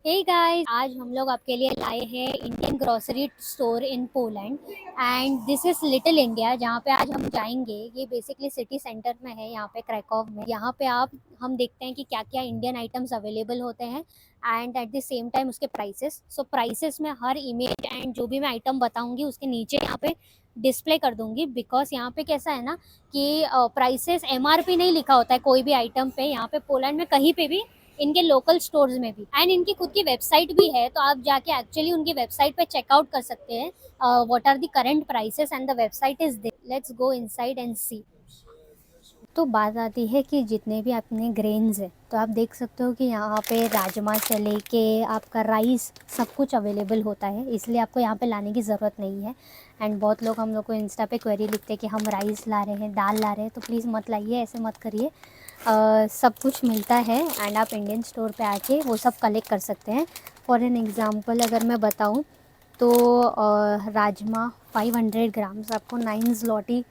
Hey guys, आज हम लोग आपके लिए लाए हैं Indian grocery store in Poland and this is little India. जहाँ पे आज हम जाएंगे, ये बेसिकली सिटी सेंटर में है, यहाँ पे क्रैकॉव में। यहाँ पे आप हम देखते हैं कि क्या क्या इंडियन आइटम्स अवेलेबल होते हैं and at the same time उसके प्राइसेस। सो प्राइसेस में हर इमेज एंड जो भी मैं आइटम बताऊंगी उसके नीचे यहाँ पे डिस्प्ले कर दूंगी, बिकॉज यहाँ पे कैसा है ना कि प्राइसेस एमआरपी नहीं लिखा होता है कोई भी आइटम पे। यहाँ पे पोलैंड में कहीं पे भी, इनके लोकल स्टोर्स में भी, एंड इनकी खुद की वेबसाइट भी है, तो आप जाके एक्चुअली उनकी वेबसाइट पे चेकआउट कर सकते हैं what are the current prices and the website is there. Let's go inside and see. तो बात आती है कि जितने भी अपने ग्रेन्स हैं, तो आप देख सकते हो कि यहाँ पे राजमा से लेके आपका राइस सब कुछ अवेलेबल होता है, इसलिए आपको यहाँ पे लाने की ज़रूरत नहीं है। एंड बहुत लोग हम लोग को इंस्टा पे क्वेरी लिखते हैं कि हम राइस ला रहे हैं, दाल ला रहे हैं, तो प्लीज़ मत लाइए, ऐसे मत करिए। सब कुछ मिलता है एंड आप इंडियन स्टोर पे आके वो सब कलेक्ट कर सकते हैं। फॉर एन एग्ज़ाम्पल अगर मैं बताऊँ तो राजमा 500 ग्राम्स आपको 9 zloty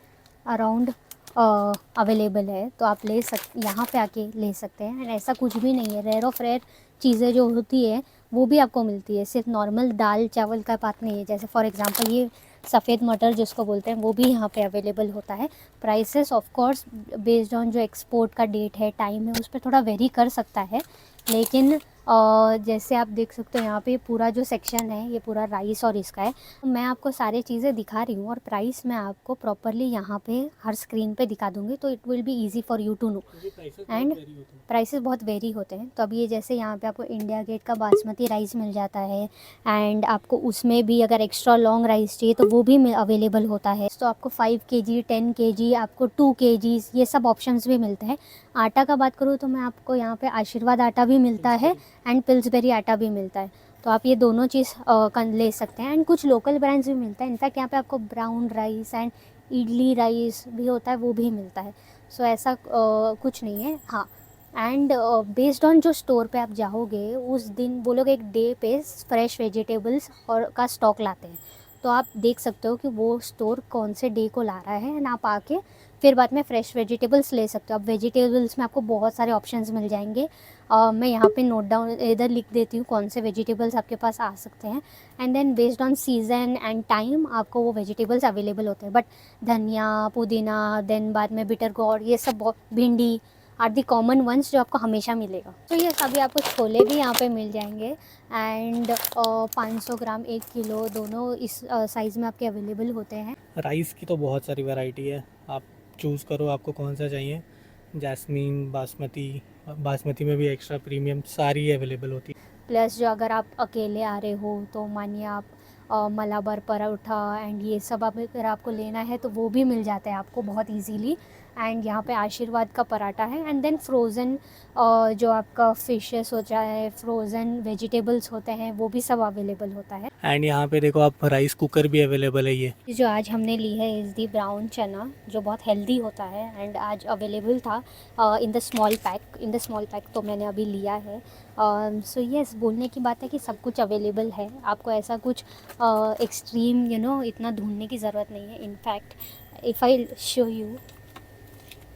अराउंड अवेलेबल है, तो आप यहाँ पे आके ले सकते हैं। एंड ऐसा कुछ भी नहीं है, रेयर ऑफ रेयर चीज़ें जो होती है वो भी आपको मिलती है, सिर्फ नॉर्मल दाल चावल का बात नहीं है। जैसे फॉर एग्जांपल ये सफ़ेद मटर जिसको बोलते हैं वो भी यहाँ पे अवेलेबल होता है। Prices of course based on जो एक्सपोर्ट का डेट है, टाइम है, उस पर थोड़ा वेरी कर सकता है, लेकिन जैसे आप देख सकते हो यहाँ पे पूरा जो सेक्शन है ये पूरा राइस और इसका है। मैं आपको सारी चीज़ें दिखा रही हूँ और प्राइस मैं आपको प्रॉपरली यहाँ पे हर स्क्रीन पे दिखा दूँगी, तो it will be easy for you to know. And prices बहुत वेरी होते हैं। तो अब ये जैसे यहाँ पे आपको इंडिया गेट का बासमती राइस मिल जाता है एंड आपको उसमें भी अगर एक्स्ट्रा लॉन्ग राइस चाहिए तो वो भी अवेलेबल होता है। तो आपको 5 kg 10 kg आपको 2 kg ये सब ऑप्शंस भी मिलते हैं। आटा का बात करूँ तो मैं आपको यहाँ पे आशीर्वाद आटा भी मिलता है एंड पिल्सबेरी आटा भी मिलता है, तो आप ये दोनों चीज़ ले सकते हैं। एंड कुछ लोकल ब्रांड्स भी मिलता है, इनफैक्ट यहाँ पे आपको brown rice and idli rice भी होता है, वो भी मिलता है। सो ऐसा कुछ नहीं है। हाँ, एंड बेस्ड ऑन जो स्टोर पे आप जाओगे उस दिन वो लोग एक डे पे फ्रेश वेजिटेबल्स और का स्टॉक लाते हैं, तो आप देख सकते हो कि वो स्टोर कौन से डे को ला रहा है एंड आप आके फिर बाद में फ्रेश वेजिटेबल्स ले सकते हो। अब वेजिटेबल्स में आपको बहुत सारे ऑप्शंस मिल जाएंगे। मैं यहाँ पे नोट डाउन इधर लिख देती हूँ कौन से वेजिटेबल्स आपके पास आ सकते हैं, and then based on season and time आपको वो वेजिटेबल्स अवेलेबल होते हैं। बट धनिया, पुदीना, देन बाद में बिटर गोर्ड, ये सब, भिंडी आर दी कॉमन वंस जो आपको हमेशा मिलेगा। तो ये सभी आपको छोले भी यहाँ पे मिल जाएंगे एंड 500 ग्राम 1 किलो दोनों इस साइज़ में आपके अवेलेबल होते हैं। राइस की तो बहुत सारी वैरायटी है, आप चूज़ करो आपको कौन सा चाहिए। जैस्मीन, बासमती, बासमती में भी एक्स्ट्रा प्रीमियम सारी अवेलेबल होती है। प्लस जो अगर आप अकेले आ रहे हो तो मानिए आप मलाबर पराठा एंड ये सब अगर आपको लेना है तो वो भी मिल जाता है आपको बहुत इजीली। एंड यहाँ पे आशीर्वाद का पराठा है एंड देन फ्रोज़न जो आपका फिशेस होता है, फ्रोज़न वेजिटेबल्स होते हैं, वो भी सब अवेलेबल होता है। एंड यहाँ पे देखो आप, राइस कुकर भी अवेलेबल है ये। जो आज हमने ली है इज़ दी ब्राउन चना, जो बहुत हेल्दी होता है एंड आज अवेलेबल था इन द स्मॉल पैक। तो मैंने अभी लिया है। सो यस, बोलने की बात है कि सब कुछ अवेलेबल है, आपको ऐसा कुछ एक्सट्रीम इतना ढूंढने की ज़रूरत नहीं है। In fact if I show you,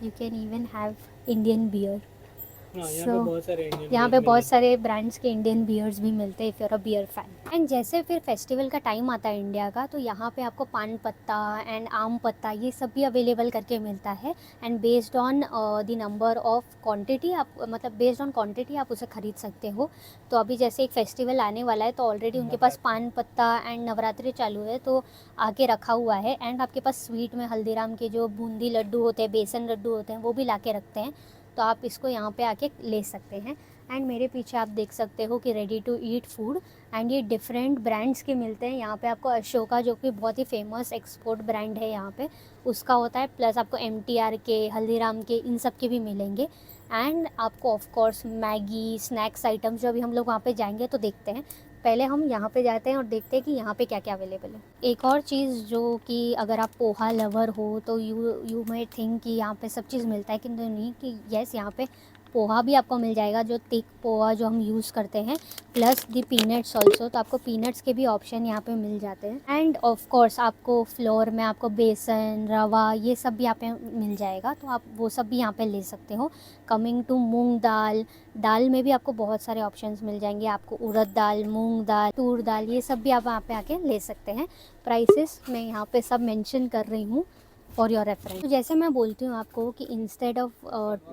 you can even have Indian beer. हाँ, यहाँ सो पे बहुत सारे इंडियन यहाँ बियर पे मिल बहुत जाते सारे ब्रांड्स के इंडियन बियर्स भी मिलते हैं if you're a beer fan. And जैसे फिर फेस्टिवल का टाइम आता है इंडिया का, तो यहाँ पे आपको पान पत्ता एंड आम पत्ता ये सब भी अवेलेबल करके मिलता है। And based on the number of quantity, आप मतलब बेस्ड ऑन क्वांटिटी आप उसे ख़रीद सकते हो। तो अभी जैसे एक फेस्टिवल आने वाला है, तो ऑलरेडी उनके पास पान पत्ता एंड नवरात्रि चालू है, तो आके रखा हुआ है। एंड आपके पास स्वीट में हल्दीराम के जो बूंदी लड्डू होते हैं, बेसन लड्डू होते हैं, वो भी ला के रखते हैं, तो आप इसको यहाँ पे आके ले सकते हैं। एंड मेरे पीछे आप देख सकते हो कि ready to eat food, and ये डिफरेंट ब्रांड्स के मिलते हैं। यहाँ पे आपको अशोका जो कि बहुत ही फेमस एक्सपोर्ट ब्रांड है यहाँ पे, उसका होता है, प्लस आपको MTR के, हल्दीराम के, इन सब के भी मिलेंगे। एंड आपको of course Maggi, snacks items जो अभी हम लोग वहाँ पे जाएंगे तो देखते हैं। पहले हम यहाँ पे जाते हैं और देखते हैं कि यहाँ पे क्या क्या अवेलेबल है। एक और चीज़ जो कि अगर आप पोहा लवर हो तो यू मे थिंक कि यहाँ पे सब चीज़ मिलता है, कि नहीं, कि यस यहाँ पे पोहा भी आपको मिल जाएगा, जो थिक पोहा जो हम यूज़ करते हैं, प्लस दी पीनट्स ऑल्सो, तो आपको पीनट्स के भी ऑप्शन यहाँ पे मिल जाते हैं। एंड ऑफ कोर्स आपको फ्लोर में आपको बेसन, रवा, ये सब भी यहाँ पे मिल जाएगा, तो आप वो सब भी यहाँ पे ले सकते हो। कमिंग टू मूंग दाल, दाल में भी आपको बहुत सारे ऑप्शंस मिल जाएंगे। आपको उड़द दाल, मूंग दाल, तूर दाल, ये सब भी आप वहाँ पे आके ले सकते हैं। प्राइसेस मैं यहाँ पे सब मेंशन कर रही हूँ फॉर योर रेफरेंस। तो जैसे मैं बोलती हूँ आपको कि instead of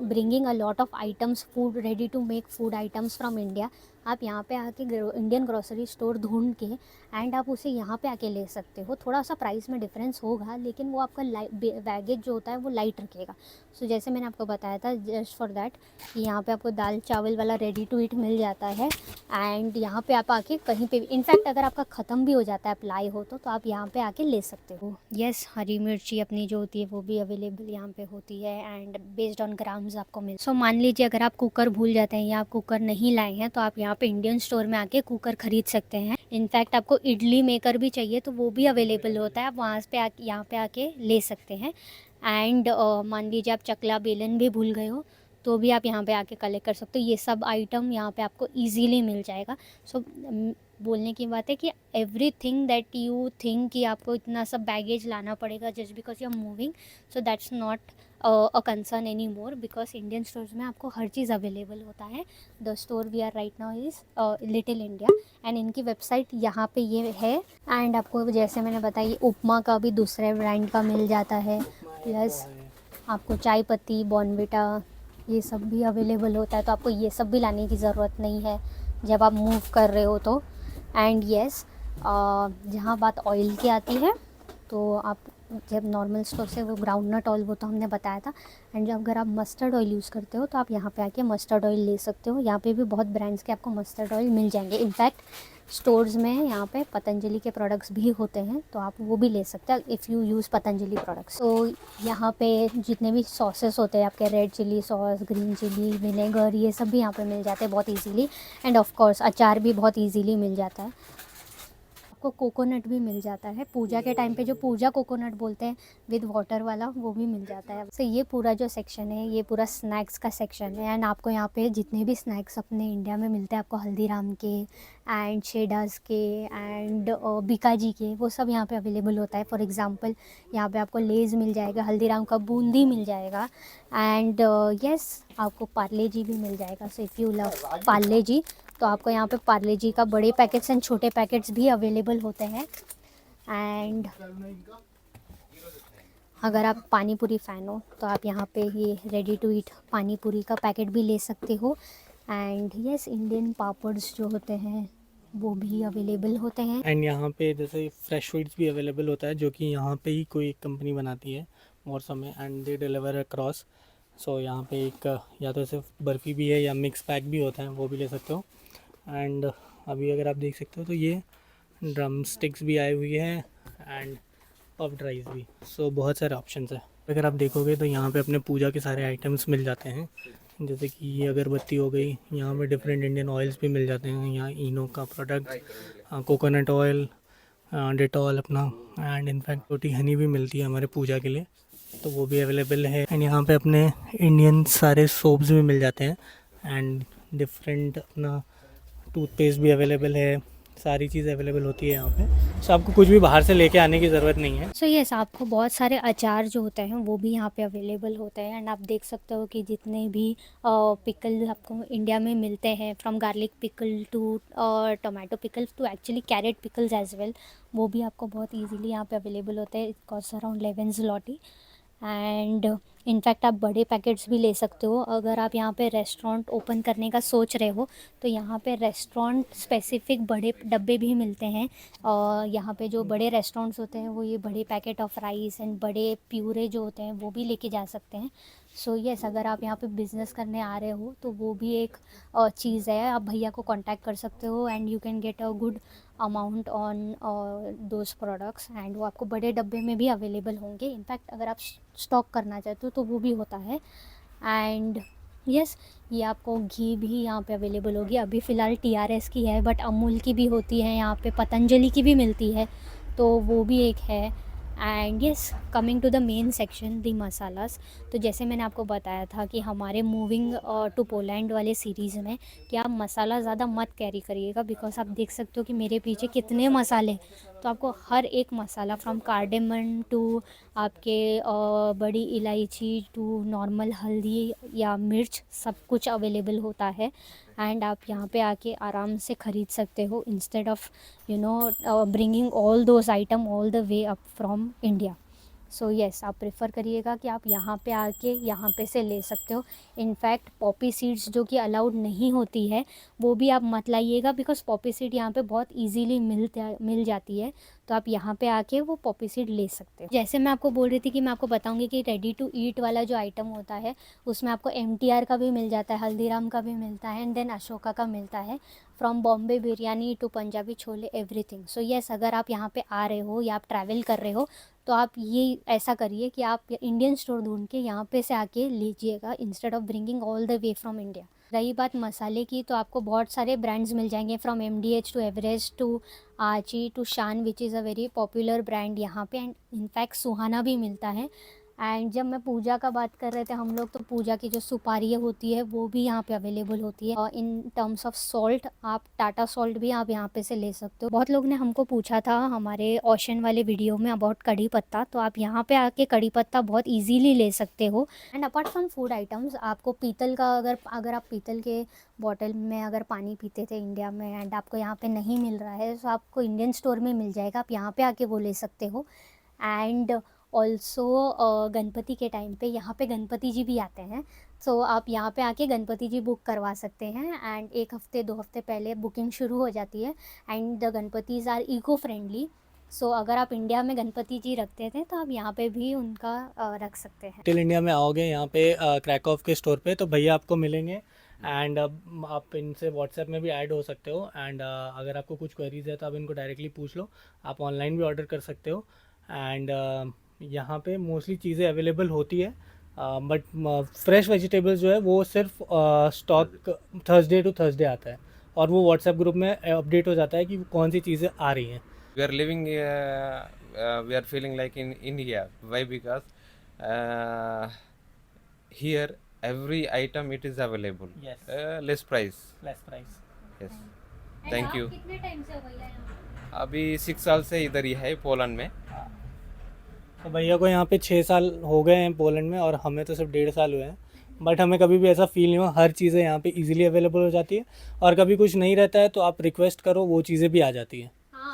bringing a lot of items, food ready to make food items from India, आप यहाँ पे आके इंडियन ग्रोसरी स्टोर ढूंढ के एंड आप उसे यहाँ पे आके ले सकते हो। थोड़ा सा प्राइस में डिफरेंस होगा, लेकिन वो आपका बैगेज जो होता है वो लाइट रखेगा। सो जैसे मैंने आपको बताया था, जस्ट फॉर दैट कि यहाँ पे आपको दाल चावल वाला रेडी टू ईट मिल जाता है। एंड यहाँ पे आप आके कहीं पे भी, इनफैक्ट अगर आपका ख़त्म भी हो जाता है अप्लाई हो तो आप यहाँ पे आके ले सकते हो। यस, हरी मिर्ची अपनी जो होती है वो भी अवेलेबल यहाँ पे होती है, एंड बेस्ड ऑन ग्राम्स आपको मिल। सो मान लीजिए अगर आप कुकर भूल जाते हैं या आप कुकर नहीं लाए हैं, तो आप यहाँ पे इंडियन स्टोर में आके कुकर खरीद सकते हैं। इनफैक्ट आपको इडली मेकर भी चाहिए तो वो भी अवेलेबल होता है, आप वहाँ पे यहाँ पे आके ले सकते हैं। एंड मान लीजिए आप चकला बेलन भी भूल गए हो तो भी आप यहाँ पे आके कलेक्ट कर सकते हो। ये सब आइटम यहाँ पे आपको इजीली मिल जाएगा। सो बोलने की बात है कि एवरीथिंग दैट यू थिंक कि आपको इतना सब बैगेज लाना पड़ेगा just because you are moving, so that's not a concern any more, because Indian stores में आपको हर चीज़ अवेलेबल होता है। The store we are right now is little India, and इनकी वेबसाइट यहाँ पे ये है। एंड आपको जैसे मैंने बताया, उपमा का भी दूसरे ब्रांड का मिल जाता है, प्लस आपको चाय पत्ती, बॉर्नविटा, ये सब भी अवेलेबल होता है। तो आपको ये सब भी लाने की ज़रूरत नहीं है जब आप मूव कर रहे हो तो। एंड येस, जहाँ बात ऑयल की आती है, तो आप जब नॉर्मल स्टोर से वो ग्राउंडनट ऑयल, वो तो हमने बताया था। एंड जब अगर आप मस्टर्ड ऑयल यूज़ करते हो तो आप यहाँ पे आके मस्टर्ड ऑयल ले सकते हो। यहाँ पे भी बहुत ब्रांड्स के आपको मस्टर्ड ऑयल मिल जाएंगे। इनफैक्ट स्टोर्स में यहाँ पे पतंजलि के प्रोडक्ट्स भी होते हैं, तो आप वो भी ले सकते हैं if you use Patanjali products. तो यहाँ पे जितने भी सॉसेस होते हैं आपके, red chilli sauce, green chilli, vinegar, ये सब भी यहाँ पे मिल जाते हैं बहुत इजीली। एंड ऑफ कोर्स अचार भी बहुत इजीली मिल जाता है। आपको कोकोनट भी मिल जाता है, पूजा के टाइम पे जो पूजा कोकोनट बोलते हैं विद वाटर वाला, वो भी मिल जाता है। तो ये पूरा जो सेक्शन है ये पूरा स्नैक्स का सेक्शन है। एंड आपको यहाँ पे जितने भी स्नैक्स अपने इंडिया में मिलते हैं, आपको हल्दीराम के एंड शेडास के एंड बीकाजी के, वो सब यहाँ पे अवेलेबल होता है। फॉर एग्जांपल यहाँ पे आपको लेज़ मिल जाएगा, हल्दीराम का बूंदी मिल जाएगा, एंड यस आपको पार्ले जी भी मिल जाएगा। So if you love Parle G, तो आपको यहाँ पे पार्ले जी का बड़े पैकेट्स एंड छोटे पैकेट्स भी अवेलेबल होते हैं। एंड अगर आप पानी पूरी फ़ैन हो तो आप यहाँ पे ये रेडी टू ईट पानी पूरी का पैकेट भी ले सकते हो। एंड यस, इंडियन पापड्स जो होते हैं वो भी अवेलेबल होते हैं। एंड यहाँ पे जैसे फ्रेश स्वीट्स भी अवेलेबल होता है, जो कि यहाँ पे ही कोई एक कंपनी बनाती है मौसम में, एंड दे डिलीवर अक्रॉस। सो यहाँ पे एक या तो सिर्फ बर्फ़ी भी है या मिक्स पैक भी होता है, वो भी ले सकते हो। एंड अभी अगर आप देख सकते हो तो ये ड्रम स्टिक्स भी आई हुई है एंड पफ्ड राइस भी। सो बहुत सारे ऑप्शंस है। अगर आप देखोगे तो यहाँ पे अपने पूजा के सारे आइटम्स मिल जाते हैं, जैसे कि ये अगरबत्ती हो गई। यहाँ पे डिफरेंट इंडियन ऑयल्स भी मिल जाते हैं। यहाँ इनो का प्रोडक्ट, कोकोनट ऑयल, डेटॉल अपना, एंड इनफैक्ट छोटी हनी भी मिलती है हमारे पूजा के लिए, तो वो भी अवेलेबल है। एंड यहाँ पे अपने इंडियन सारे सोप्स भी मिल जाते हैं, एंड डिफरेंट अपना टूथपेस्ट भी अवेलेबल है। सारी चीज़ अवेलेबल होती है यहाँ पे। सो आपको कुछ भी बाहर से लेके आने की ज़रूरत नहीं है। सो यस, आपको बहुत सारे अचार जो होते हैं वो भी यहाँ पे अवेलेबल होते हैं। एंड आप देख सकते हो कि जितने भी पिकल आपको इंडिया में मिलते हैं, from garlic pickle to tomato pickle to actually carrot pickles as well, वो भी आपको बहुत ईजीली यहाँ पे अवेलेबल होते हैं। It cost around 11 zloty। And in fact आप बड़े पैकेट्स भी ले सकते हो। अगर आप यहाँ पे रेस्टोरेंट ओपन करने का सोच रहे हो तो यहाँ पे रेस्टोरेंट स्पेसिफिक बड़े डब्बे भी मिलते हैं। और यहाँ पे जो बड़े रेस्टोरेंट्स होते हैं वो ये बड़े पैकेट ऑफ राइस एंड बड़े प्यूरे जो होते हैं वो भी लेके जा सकते हैं। सो यस, अगर आप यहाँ पे बिज़नेस करने आ रहे हो तो वो भी एक चीज़ है। आप भैया को कांटेक्ट कर सकते हो and you can get a good amount on those products, and वो आपको बड़े डब्बे में भी अवेलेबल होंगे। इनफैक्ट अगर आप स्टॉक करना चाहते हो तो वो भी होता है। एंड यस, ये आपको घी भी यहाँ पे अवेलेबल होगी। अभी फ़िलहाल TRS की है, बट अमूल की भी होती है यहाँ पे, पतंजलि की भी मिलती है, तो वो भी एक है। And yes, coming to the main section the masalas. तो जैसे मैंने आपको बताया था कि हमारे मूविंग टू पोलैंड वाले सीरीज़ में कि आप मसाला ज़्यादा मत कैरी करिएगा, बिकॉज आप देख सकते हो कि मेरे पीछे कितने मसाले। तो आपको हर एक मसाला फ्रॉम कार्डेमन टू आपके बड़ी इलायची टू नॉर्मल हल्दी या मिर्च, सब कुछ अवेलेबल होता है। एंड आप यहाँ पे आके आराम से ख़रीद सकते हो instead of bringing all those item all the way up from India. So yes, आप प्रेफर करिएगा कि आप यहाँ पे आके यहाँ पे से ले सकते हो। इनफैक्ट पॉपी सीड्स जो कि अलाउड नहीं होती है वो भी आप मत लाइएगा, बिकॉज पॉपी सीड यहाँ पे बहुत इजीली मिल जाती है। तो आप यहाँ पे आके वो पॉपी सीड ले सकते हो। जैसे मैं आपको बोल रही थी कि मैं आपको बताऊंगी कि रेडी टू ईट वाला जो आइटम होता है उसमें आपको MTR का भी मिल जाता है, हल्दीराम का भी मिलता है, एंड देन अशोका का मिलता है। From Bombay biryani to Punjabi chole everything. So yes, अगर आप यहाँ पे आ रहे हो या आप ट्रैवल कर रहे हो तो आप ये ऐसा करिए कि आप इंडियन स्टोर ढूंढ के यहाँ पे से आके लीजिएगा instead of bringing all the way from India. रही बात मसाले की, तो आपको बहुत सारे ब्रांड्स मिल जाएंगे from MDH to Everest to Aachi to Shan, which is a very popular brand यहाँ पे। एंड इनफैक्ट सुहाना भी मिलता है। एंड जब मैं पूजा का बात कर रहे थे हम लोग, तो पूजा की जो सुपारी होती है वो भी यहाँ पे अवेलेबल होती है। इन टर्म्स ऑफ सॉल्ट, आप टाटा सॉल्ट भी आप यहाँ पे से ले सकते हो। बहुत लोग ने हमको पूछा था हमारे ओशन वाले वीडियो में अबाउट कड़ी पत्ता, तो आप यहाँ पे आके कड़ी पत्ता बहुत इजीली ले सकते हो। And apart from food items, आपको पीतल का अगर आप पीतल के बॉटल में अगर पानी पीते थे इंडिया में एंड आपको यहाँ पे नहीं मिल रहा है, तो आपको इंडियन स्टोर में मिल जाएगा, आप यहाँ पे आके वो ले सकते हो। एंड ऑल्सो गणपति के टाइम पे यहाँ पे गणपति जी भी आते हैं, तो आप यहाँ पे आके गणपति जी बुक करवा सकते हैं। एंड 1 हफ्ते 2 हफ्ते पहले बुकिंग शुरू हो जाती है। And the Ganpatis are eco friendly. So अगर आप इंडिया में गणपति जी रखते थे तो आप यहाँ पे भी उनका रख सकते हैं। टिल इंडिया में आओगे यहाँ पे क्रैकॉव के स्टोर पे तो भैया आपको मिलेंगे। एंड आप इनसे व्हाट्सएप में भी ऐड हो सकते हो। एंड अगर आपको कुछ क्वेरीज है तो आप इनको डायरेक्टली पूछ लो। आप ऑनलाइन भी ऑर्डर कर सकते हो। एंड यहाँ पे मोस्टली चीज़ें अवेलेबल होती है, बट फ्रेश वेजिटेबल्स जो है वो सिर्फ स्टॉक थर्सडे टू थर्सडे आता है, और वो व्हाट्सएप ग्रुप में अपडेट हो जाता है कि कौन सी चीज़ें आ रही हैं। We are living, we are feeling like in India. Why? Because here every item it is available. Yes. Less price. Less price. Yes. Thank you. कितने टाइम से हो भैया यहाँ? अभी 6 साल से इधर ही है पोलैंड में। तो भैया को यहाँ पे 6 साल हो गए हैं पोलैंड में, और हमें तो सिर्फ 1.5 साल हुए हैं। बट हमें कभी भी ऐसा फील नहीं हुआ, हर चीज़ें यहाँ पे इजीली अवेलेबल हो जाती है। और कभी कुछ नहीं रहता है तो आप रिक्वेस्ट करो, वो चीज़ें भी आ जाती हैं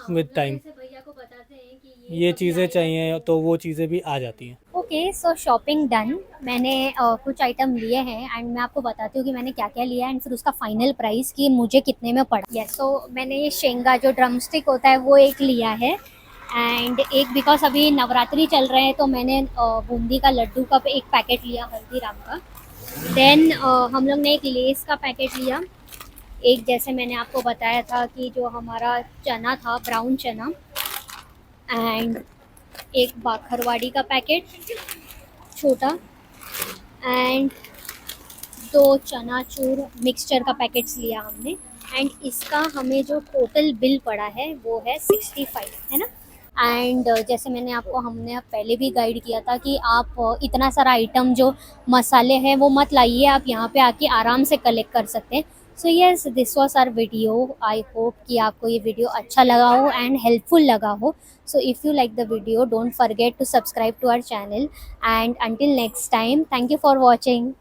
विद टाइम। भैया को बताते हैं कि ये चीज़ें चाहिए तो वो चीज़ें भी आ जाती हैं। ओके, सो शॉपिंग डन। मैंने कुछ आइटम लिए हैं एंड मैं आपको बताती हूँ कि मैंने क्या क्या लिया है एंड फिर उसका फाइनल प्राइस कि मुझे कितने में पड़ा। यस, सो मैंने ये शेंगा जो ड्रम स्टिक होता है वो एक लिया है। एंड एक बिकॉज अभी नवरात्रि चल रहे हैं तो मैंने बूंदी का लड्डू का एक पैकेट लिया हल्दीराम का। देन हम लोग ने एक लेस का पैकेट लिया। एक जैसे मैंने आपको बताया था कि जो हमारा चना था ब्राउन चना, एंड एक बाखरवाड़ी का पैकेट छोटा, एंड 2 चनाचूर मिक्सचर का पैकेट्स लिया हमने। एंड इसका हमें जो टोटल बिल पड़ा है वो है 65, है ना। एंड जैसे हमने पहले भी गाइड किया था कि आप इतना सारा आइटम जो मसाले हैं वो मत लाइए, आप यहाँ पे आके आराम से कलेक्ट कर सकते हैं। So yes, this was our video. I hope कि आपको ये वीडियो अच्छा लगा हो एंड हेल्पफुल लगा हो। So if you like the video, don't forget to subscribe to our channel. And until next time, thank you for watching.